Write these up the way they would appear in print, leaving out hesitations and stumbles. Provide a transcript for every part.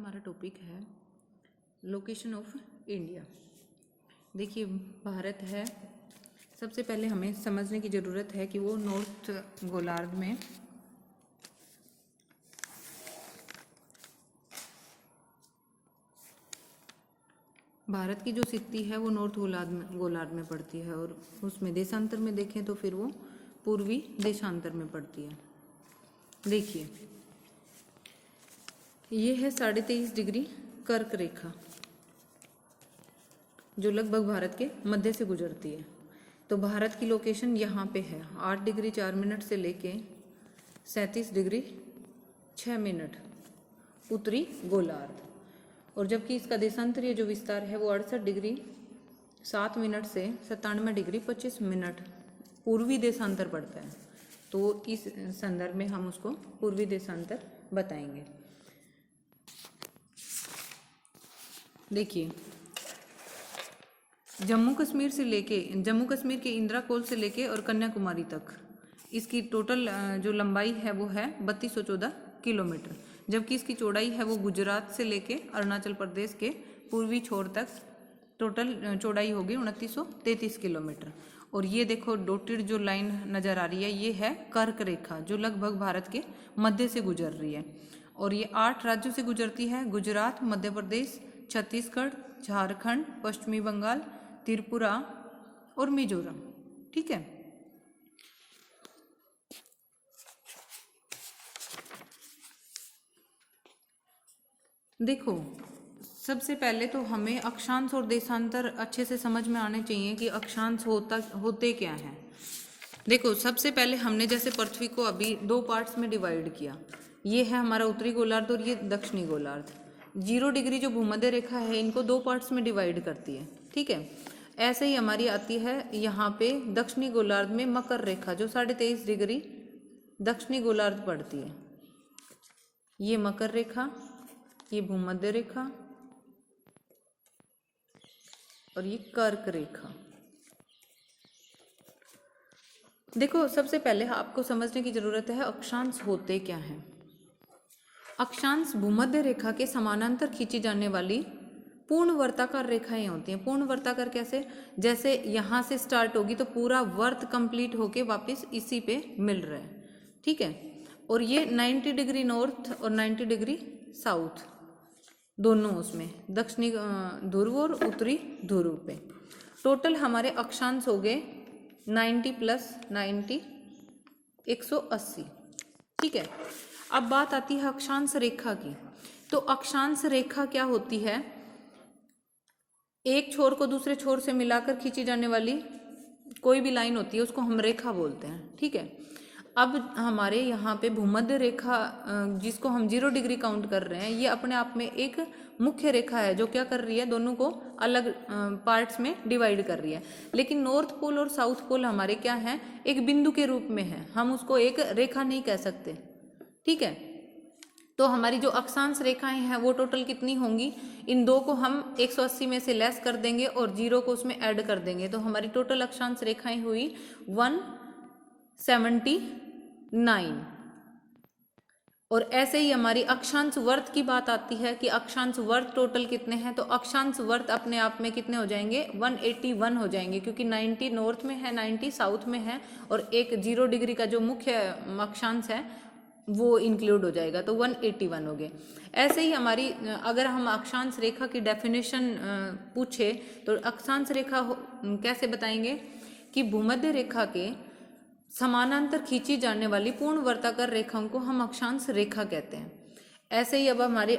हमारा टॉपिक है location of India. देखिए भारत है, सबसे पहले हमें समझने की ज़रूरत है कि वो नॉर्थ गोलार्ध में भारत की जो स्थिति है वो नॉर्थ गोलार्ध में पड़ती है, और उसमें देशांतर में देखें तो फिर वो पूर्वी देशांतर में पड़ती है। देखिए ये है 23.5 डिग्री कर्क रेखा जो लगभग भारत के मध्य से गुजरती है। तो भारत की लोकेशन यहाँ पे है 8 डिग्री 4 मिनट से लेके 37 डिग्री 6 मिनट उत्तरी गोलार्ध, और जबकि इसका देशांतरीय जो विस्तार है वो 68 डिग्री 7 मिनट से 97 डिग्री 25 मिनट पूर्वी देशांतर पड़ता है। तो इस संदर्भ में हम उसको पूर्वी देशांतर बताएंगे। देखिए जम्मू कश्मीर के इंदिरा कोल से लेके और कन्याकुमारी तक इसकी टोटल जो लंबाई है वो है 3214 किलोमीटर, जबकि इसकी चौड़ाई है वो गुजरात से लेके अरुणाचल प्रदेश के पूर्वी छोर तक टोटल चौड़ाई होगी 2933 किलोमीटर। और ये देखो डॉटेड जो लाइन नज़र आ रही है ये है कर्क रेखा जो लगभग भारत के मध्य से गुजर रही है, और ये 8 राज्यों से गुजरती है: गुजरात, मध्य प्रदेश, छत्तीसगढ़, झारखंड, पश्चिमी बंगाल, त्रिपुरा और मिजोरम। ठीक है। देखो सबसे पहले तो हमें अक्षांश और देशांतर अच्छे से समझ में आने चाहिए कि अक्षांश होते क्या हैं। देखो सबसे पहले हमने जैसे पृथ्वी को अभी 2 पार्ट्स में डिवाइड किया, ये है हमारा उत्तरी गोलार्ध और ये दक्षिणी गोलार्ध। 0 डिग्री जो भूमध्य रेखा है इनको 2 पार्ट्स में डिवाइड करती है। ठीक है। ऐसे ही हमारी आती है यहाँ पे दक्षिणी गोलार्ध में मकर रेखा जो 23.5 डिग्री दक्षिणी गोलार्ध पड़ती है। ये मकर रेखा, ये भूमध्य रेखा और ये कर्क रेखा। देखो सबसे पहले आपको समझने की जरूरत है अक्षांश होते क्या हैं। अक्षांश भूमध्य रेखा के समानांतर खींची जाने वाली पूर्ण वर्ताकार रेखाएं होती हैं। पूर्ण वर्ताकार कैसे? जैसे यहाँ से स्टार्ट होगी तो पूरा वर्त कंप्लीट होके वापस इसी पे मिल रहा है। ठीक है। और ये 90 डिग्री नॉर्थ और 90 डिग्री साउथ दोनों उसमें दक्षिणी ध्रुव और उत्तरी ध्रुव पे टोटल हमारे अक्षांश हो गए 90 + 90 180। ठीक है। अब बात आती है अक्षांश रेखा की। तो अक्षांश रेखा क्या होती है? एक छोर को दूसरे छोर से मिलाकर खींची जाने वाली कोई भी लाइन होती है उसको हम रेखा बोलते हैं। ठीक है। अब हमारे यहाँ पे भूमध्य रेखा जिसको हम 0 डिग्री काउंट कर रहे हैं ये अपने आप में एक मुख्य रेखा है जो क्या कर रही है, दोनों को अलग पार्ट्स में डिवाइड कर रही है। लेकिन नॉर्थ पोल और साउथ पोल हमारे क्या हैं, एक बिंदु के रूप में है, हम उसको एक रेखा नहीं कह सकते। ठीक है। तो हमारी जो अक्षांश रेखाएं हैं वो टोटल कितनी होंगी, इन 2 को हम 180 में से लेस कर देंगे और 0 को उसमें ऐड कर देंगे तो हमारी टोटल अक्षांश रेखाएं हुई 179। और ऐसे ही हमारी अक्षांश वर्त की बात आती है कि अक्षांश वर्त टोटल कितने हैं, तो अक्षांश वर्त अपने आप में कितने हो जाएंगे, 181 हो जाएंगे, क्योंकि 90 नॉर्थ में है, 90 साउथ में है और एक 0 डिग्री का जो मुख्य अक्षांश है वो इंक्लूड हो जाएगा, तो 181 हो गए। ऐसे ही हमारी अगर हम अक्षांश रेखा की डेफिनेशन पूछे तो अक्षांश रेखा कैसे बताएंगे कि भूमध्य रेखा के समानांतर खींची जाने वाली पूर्ण वर्ताकार रेखाओं को हम अक्षांश रेखा कहते हैं। ऐसे ही अब हमारे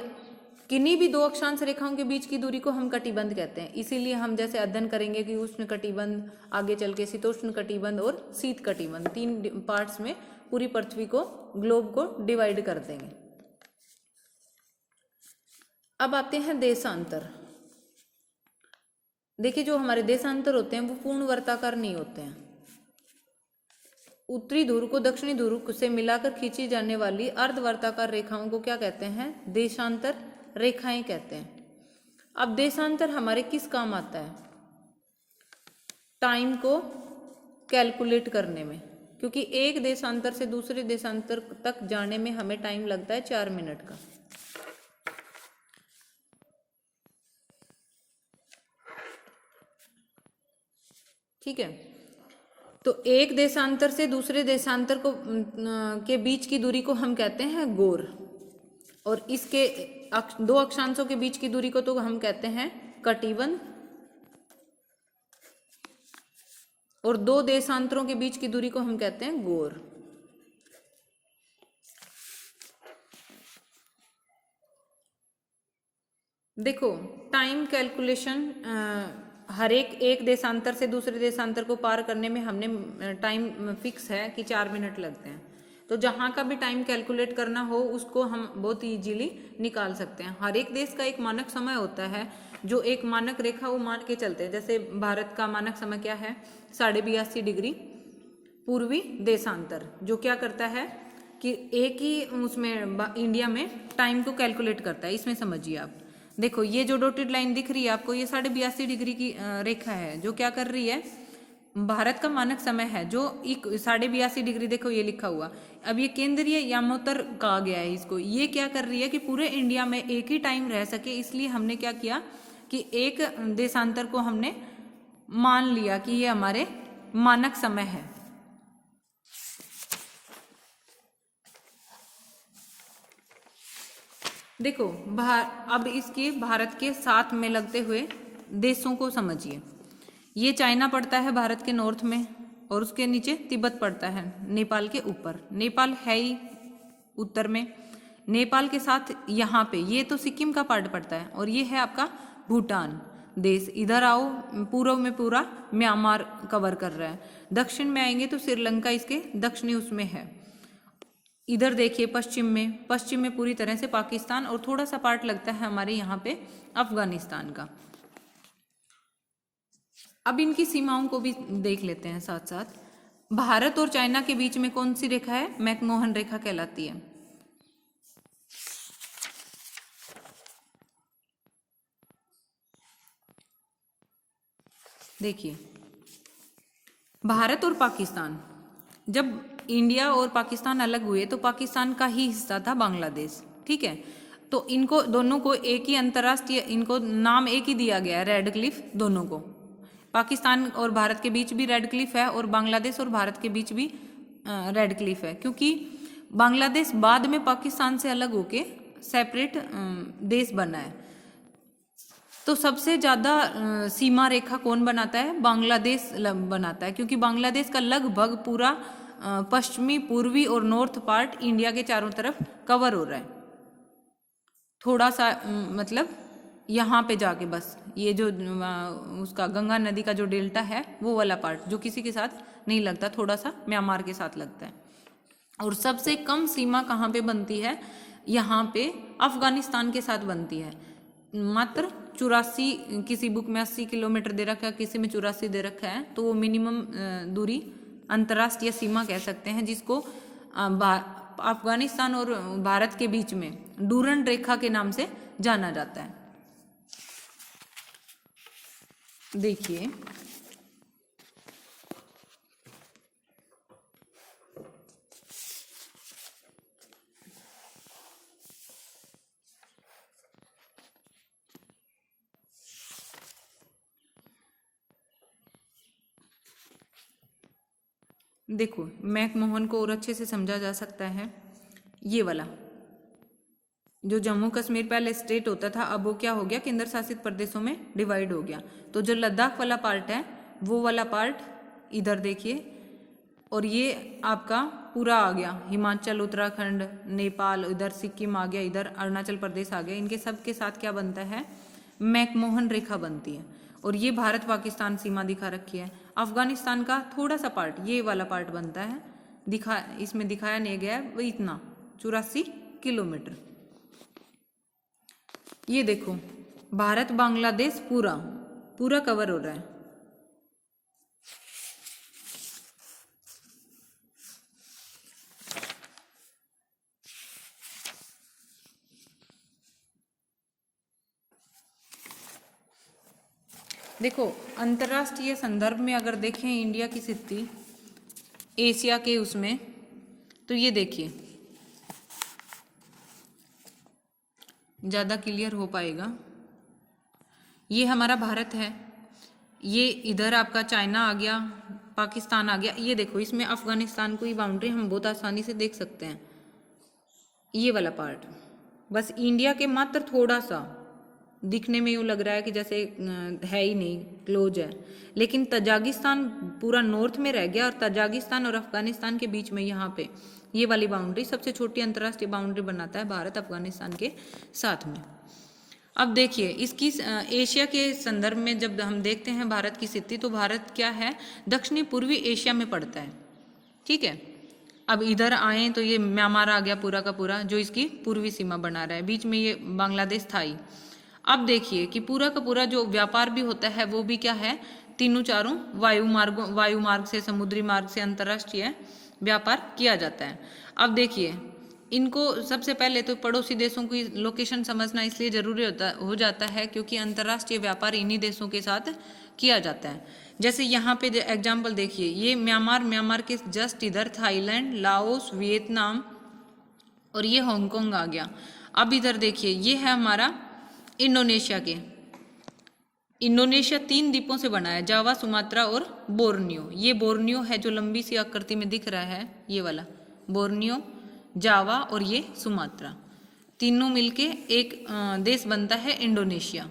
किन्हीं भी 2 अक्षांश रेखाओं के बीच की दूरी को हम कटिबंध कहते हैं। इसीलिए हम जैसे अध्ययन करेंगे कि उष्ण कटिबंध, आगे चल के शीतोष्ण कटिबंध और शीत कटिबंध 3 पार्ट्स में पूरी पृथ्वी को, ग्लोब को डिवाइड कर देंगे। अब आते हैं देशांतर। देखिए जो हमारे देशांतर होते हैं वो पूर्ण वर्ताकार नहीं होते हैं। उत्तरी ध्रुव को दक्षिणी ध्रुव से मिलाकर खींची जाने वाली अर्धवर्ताकार रेखाओं को क्या कहते हैं, देशांतर रेखाएं कहते हैं। अब देशांतर हमारे किस काम आता है, टाइम को कैलकुलेट करने में, क्योंकि एक देशांतर से दूसरे देशांतर तक जाने में हमें टाइम लगता है 4 मिनट का। ठीक है। तो एक देशांतर से दूसरे देशांतर को के बीच की दूरी को हम कहते हैं गोर, और इसके दो अक्षांशों के बीच की दूरी को तो हम कहते हैं कटिबंध, और दो देशांतरों के बीच की दूरी को हम कहते हैं गोर। देखो टाइम कैलकुलेशन, हर एक देशांतर से दूसरे देशांतर को पार करने में हमने टाइम फिक्स है कि 4 मिनट लगते हैं। तो जहाँ का भी टाइम कैलकुलेट करना हो उसको हम बहुत इजीली निकाल सकते हैं। हर एक देश का एक मानक समय होता है, जो एक मानक रेखा वो मान के चलते हैं। जैसे भारत का मानक समय क्या है, 82.5 डिग्री पूर्वी देशांतर, जो क्या करता है कि एक ही उसमें इंडिया में टाइम को कैलकुलेट करता है। इसमें समझिए आप, देखो ये जो डॉटेड लाइन दिख रही है आपको, ये 82.5 डिग्री की रेखा है, जो क्या कर रही है, भारत का मानक समय है जो 82.5 डिग्री, देखो ये लिखा हुआ। अब ये केंद्रीय यामोत्तर कहा गया है इसको। ये क्या कर रही है कि पूरे इंडिया में एक ही टाइम रह सके, इसलिए हमने क्या किया कि एक देशांतर को हमने मान लिया कि ये हमारे मानक समय है। देखो अब इसके भारत के साथ में लगते हुए देशों को समझिए। ये चाइना पड़ता है भारत के नॉर्थ में, और उसके नीचे तिब्बत पड़ता है नेपाल के ऊपर। नेपाल है ही उत्तर में, नेपाल के साथ यहाँ पे ये तो सिक्किम का पार्ट पड़ता है, और ये है आपका भूटान देश। इधर आओ, पूर्व में पूरा म्यांमार कवर कर रहा है। दक्षिण में आएंगे तो श्रीलंका इसके दक्षिणी उसमें है। इधर देखिए पश्चिम में पूरी तरह से पाकिस्तान, और थोड़ा सा पार्ट लगता है हमारे यहाँ पे अफगानिस्तान का। अब इनकी सीमाओं को भी देख लेते हैं साथ साथ। भारत और चाइना के बीच में कौन सी रेखा है, मैकमोहन रेखा कहलाती है। देखिए भारत और पाकिस्तान, जब इंडिया और पाकिस्तान अलग हुए तो पाकिस्तान का ही हिस्सा था बांग्लादेश, ठीक है। तो इनको दोनों को एक ही अंतर्राष्ट्रीय, इनको नाम एक ही दिया गया है, रेड क्लिफ। दोनों को, पाकिस्तान और भारत के बीच भी रेड क्लिफ है, और बांग्लादेश और भारत के बीच भी रेड क्लिफ है, क्योंकि बांग्लादेश बाद में पाकिस्तान से अलग होके सेपरेट देश बना है। तो सबसे ज़्यादा सीमा रेखा कौन बनाता है, बांग्लादेश बनाता है, क्योंकि बांग्लादेश का लगभग पूरा पश्चिमी, पूर्वी और नॉर्थ पार्ट इंडिया के चारों तरफ कवर हो रहा है। थोड़ा सा मतलब यहाँ पे जाके बस ये जो उसका गंगा नदी का जो डेल्टा है वो वाला पार्ट, जो किसी के साथ नहीं लगता, थोड़ा सा म्यांमार के साथ लगता है। और सबसे कम सीमा कहाँ पे बनती है, यहाँ पे अफगानिस्तान के साथ बनती है। मात्र 84, किसी बुक में 80 किलोमीटर दे रखा है, किसी में 84 दे रखा है। तो वो मिनिमम दूरी, अंतर्राष्ट्रीय सीमा कह सकते हैं, जिसको अफगानिस्तान और भारत के बीच में डूरंड रेखा के नाम से जाना जाता है। देखिए देखो मैकमोहन को और अच्छे से समझा जा सकता है। ये वाला जो जम्मू कश्मीर पहले स्टेट होता था, अब वो क्या हो गया, केंद्र शासित प्रदेशों में डिवाइड हो गया। तो जो लद्दाख वाला पार्ट है, वो वाला पार्ट इधर देखिए, और ये आपका पूरा आ गया, हिमाचल, उत्तराखंड, नेपाल, इधर सिक्किम आ गया, इधर अरुणाचल प्रदेश आ गया। इनके सब के साथ क्या बनता है, मैकमोहन रेखा बनती है। और ये भारत पाकिस्तान सीमा दिखा रखी है। अफगानिस्तान का थोड़ा सा पार्ट, ये वाला पार्ट बनता है, इसमें दिखाया नहीं गया है, वो इतना 84 किलोमीटर। ये देखो भारत बांग्लादेश पूरा पूरा कवर हो रहा है। देखो अंतर्राष्ट्रीय संदर्भ में अगर देखें इंडिया की स्थिति एशिया के उसमें, तो ये देखिए ज़्यादा क्लियर हो पाएगा। ये हमारा भारत है, ये इधर आपका चाइना आ गया, पाकिस्तान आ गया। ये देखो इसमें अफगानिस्तान को ही बाउंड्री हम बहुत आसानी से देख सकते हैं, ये वाला पार्ट। बस इंडिया के मात्र थोड़ा सा दिखने में यूँ लग रहा है कि जैसे है ही नहीं, क्लोज है, लेकिन तजाकिस्तान पूरा नॉर्थ में रह गया और तजाकिस्तान और अफगानिस्तान के बीच में यहाँ पे ये वाली बाउंड्री सबसे छोटी अंतर्राष्ट्रीय बाउंड्री बनाता है भारत अफगानिस्तान के साथ में। अब देखिए इसकी एशिया के संदर्भ में जब हम देखते हैं भारत की स्थिति, तो भारत क्या है, दक्षिणी पूर्वी एशिया में पड़ता है, ठीक है। अब इधर आए तो ये म्यांमार आ गया पूरा का पूरा, जो इसकी पूर्वी सीमा बना रहा है, बीच में ये बांग्लादेश था ही। अब देखिए कि पूरा का पूरा जो व्यापार भी होता है वो भी क्या है, तीनों चारों वायु मार्ग से, समुद्री मार्ग से अंतर्राष्ट्रीय व्यापार किया जाता है। अब देखिए इनको सबसे पहले तो पड़ोसी देशों की लोकेशन समझना इसलिए जरूरी हो जाता है क्योंकि अंतर्राष्ट्रीय व्यापार इन्हीं देशों के साथ किया जाता है। जैसे यहाँ पे एग्जाम्पल देखिए, ये म्यांमार के जस्ट इधर थाईलैंड, लाओस, वियतनाम और ये हांगकांग आ गया। अब इधर देखिए ये है हमारा इंडोनेशिया 3 द्वीपों से बना है, जावा, सुमात्रा और बोर्नियो। ये बोर्नियो है जो लंबी सी आकृति में दिख रहा है, ये वाला बोर्नियो, जावा और ये सुमात्रा, तीनों मिलके एक देश बनता है इंडोनेशिया।